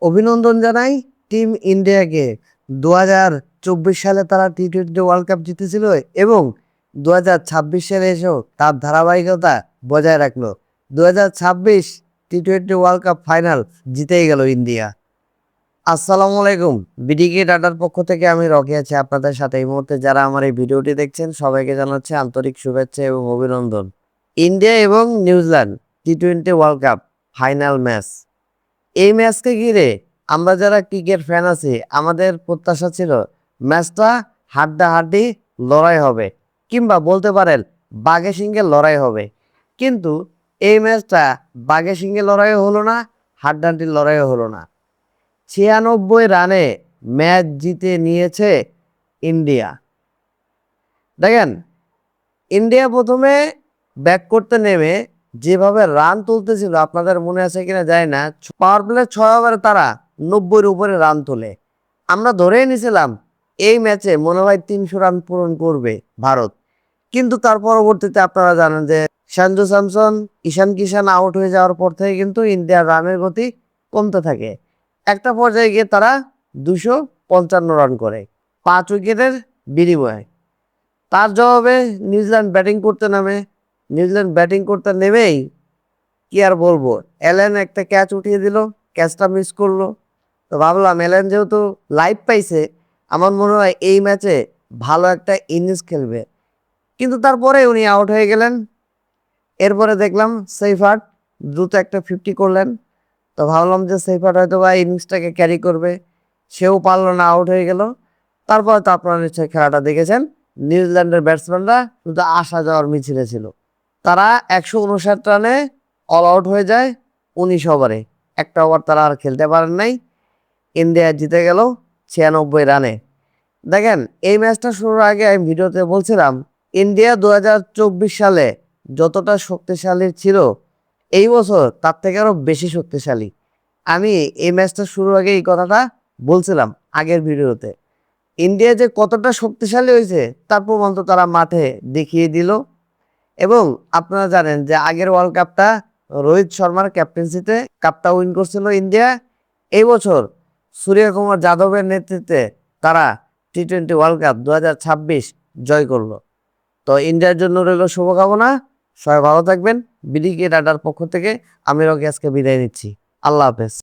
অভিনন্দন জানাই টিম ইন্ডিয়াকে। 2024 সালে তারা টি-20 ওয়ার্ল্ড কাপ জিতেছিল এবং 2026 সালে এসেও তার ধারাবাহিকতা বজায় রাখলো। 2026 টি-20 ওয়ার্ল্ড কাপ ফাইনাল জিতেই গেল ইন্ডিয়া। আসসালামু আলাইকুম, বিডিকে ডাটার পক্ষ থেকে আমি রকি আছি আপনাদের সাথে। এই মুহূর্তে যারা আমার এই ভিডিওটি দেখছেন সবাইকে জানাচ্ছি আন্তরিক শুভেচ্ছা এবং অভিনন্দন। ইন্ডিয়া এবং নিউজিল্যান্ড টি-20 ওয়ার্ল্ড কাপ ফাইনাল ম্যাচ। এই ম্যাচকে ঘিরে আমরা যারা ক্রিকেট ফ্যান আছি আমাদের প্রত্যাশা ছিল ম্যাচটা হাড্ডাহাড্ডি লড়াই হবে, কিংবা বলতে পারেন বাঘে সিংহে লড়াই হবে। কিন্তু এই ম্যাচটা বাঘে সিংহে লড়াইও হলো না, হাড্ডাহাড্ডির লড়াইও হলো না। 96 রানে ম্যাচ জিতে নিয়েছে ইন্ডিয়া। দেখেন, ইন্ডিয়া প্রথমে ব্যাক করতে নেমে যেভাবে রান তুলতেছিল আপনাদের মনে আছে কিনা জানি না, পাওয়ার প্লে 6 ওভারে তারা 90-এর উপরে রান তোলে। আমরা ধরেই নিয়েছিলাম এই ম্যাচে মনে হয় 300 রান পূরণ করবে ভারত। কিন্তু তার পরবর্তীতে আপনারা জানেন যে সঞ্জু স্যামসন, ঈশান কিষান আউট হয়ে যাওয়ার পর থেকে কিন্তু ইন্ডিয়ার রানের গতি কমতে থাকে। একটা পর্যায়ে গিয়ে তারা 255 রান করে 5 উইকেটের বিনিময়ে। তার জবাবে নিউজিল্যান্ড ব্যাটিং করতে নামে। নিউজিল্যান্ড ব্যাটিং করতে নেমেই কি আর বলবো, অ্যালেন একটা ক্যাচ উঠিয়ে দিল, ক্যাচটা মিস করলো। তো ভাবলাম অ্যালেন যেহেতু লাইভ পাইছে, আমার মনে হয় এই ম্যাচে ভালো একটা ইনিংস খেলবে। কিন্তু তারপরে উনি আউট হয়ে গেলেন। এরপরে দেখলাম সেইফার্ট দ্রুত একটা 50 করলেন। তো ভাবলাম যে সেইফার্ট হয়তো বা ইনিংসটাকে ক্যারি করবে, সেও পারলো না, আউট হয়ে গেল। তারপর তো আপনারা নিশ্চয়ই খেলাটা দেখেছেন, নিউজিল্যান্ডের ব্যাটসম্যানরা শুধু আসা যাওয়ার মিছিলে ছিল। তারা 159 রানে অল আউট হয়ে যায় 19 ওভারে। একটা ওভার তারা আর খেলতে পারেন নাই। ইন্ডিয়া জিতে গেল 96 রানে। দেখেন, এই ম্যাচটা শুরুর আগে আমি ভিডিওতে বলছিলাম ইন্ডিয়া 2024 সালে যতটা শক্তিশালী ছিল এই বছর তার থেকে আরো বেশি শক্তিশালী। আমি এই ম্যাচটা শুরুর আগে এই কথাটা বলছিলাম আগের ভিডিওতে। ইন্ডিয়া যে কতটা শক্তিশালী হয়েছে তার প্রমাণ তো তারা মাঠে দেখিয়ে দিল। এবং আপনারা জানেন যে আগের ওয়ার্ল্ড কাপটা রোহিত শর্মার ক্যাপ্টেন্সিতে কাপটা উইন করছিল ইন্ডিয়া। এই বছর সূর্যকুমার যাদবের নেতৃত্বে তারা টি-20 ওয়ার্ল্ড কাপ 2026 জয় করলো। তো ইন্ডিয়ার জন্য রইল শুভকামনা। সবাই ভালো থাকবেন। বিডিকে ডাটার পক্ষ থেকে আমি রকি আজকে বিদায় নিচ্ছি। আল্লাহ হাফেজ।